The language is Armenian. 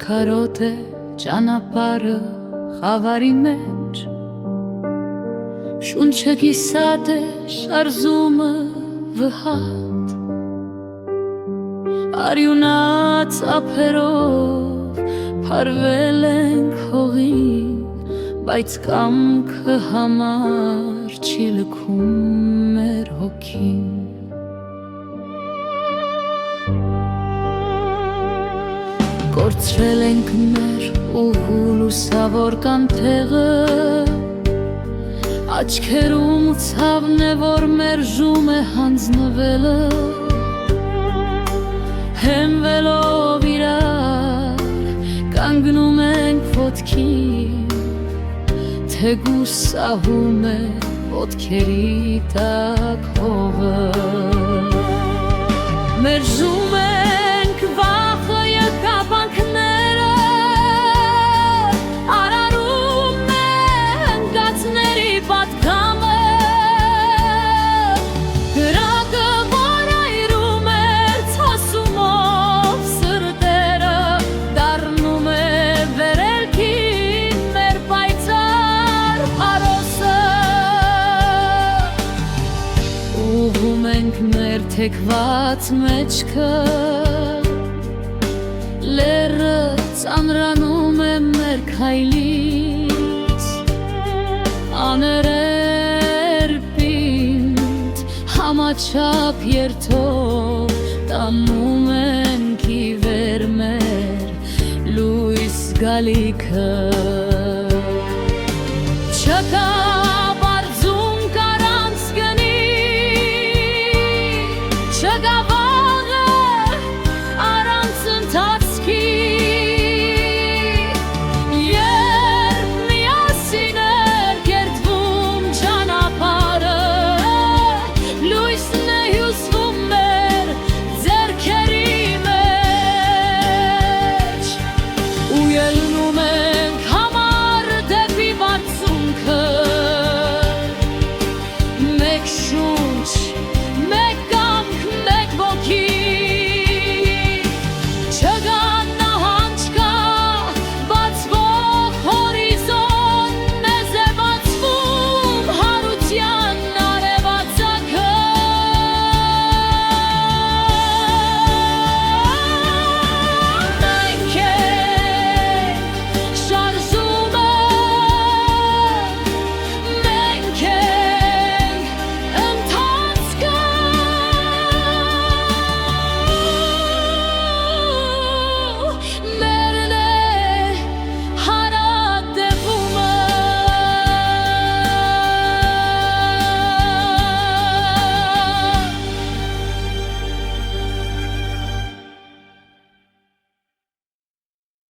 Քարոտ է ճանապարհը խավարի մեջ, շունչը կիսատ է շարժումը վհատ, արյունած ափերով փարվել ենք հողին, բայց կամքը համար չի լքում մեր հոգին։ Կորցրել ենք մեր ուղու լուսավոր կանթեղը, աչքերում ցավն է, որ մերժում է հանձնվելը, հենվելով իրար կանգնում ենք ոտքին, թեգուս սահում է ոտքերի տակ հողը, մերժում ենք վախը եկապանքները, արարում է ընկածների պատգամը, գրակը, որ այրում էր ցասումով սրտերը, դառնում է վերելքին մեր պայծառ փարոսը, ուղղում ենք մեր թեքված մեջքը, լերը ծանրանում է մեր քայլից, աներեր պինդ համաչափ երթով տանում ենք ի վեր մեր լույս գալիքը, չկա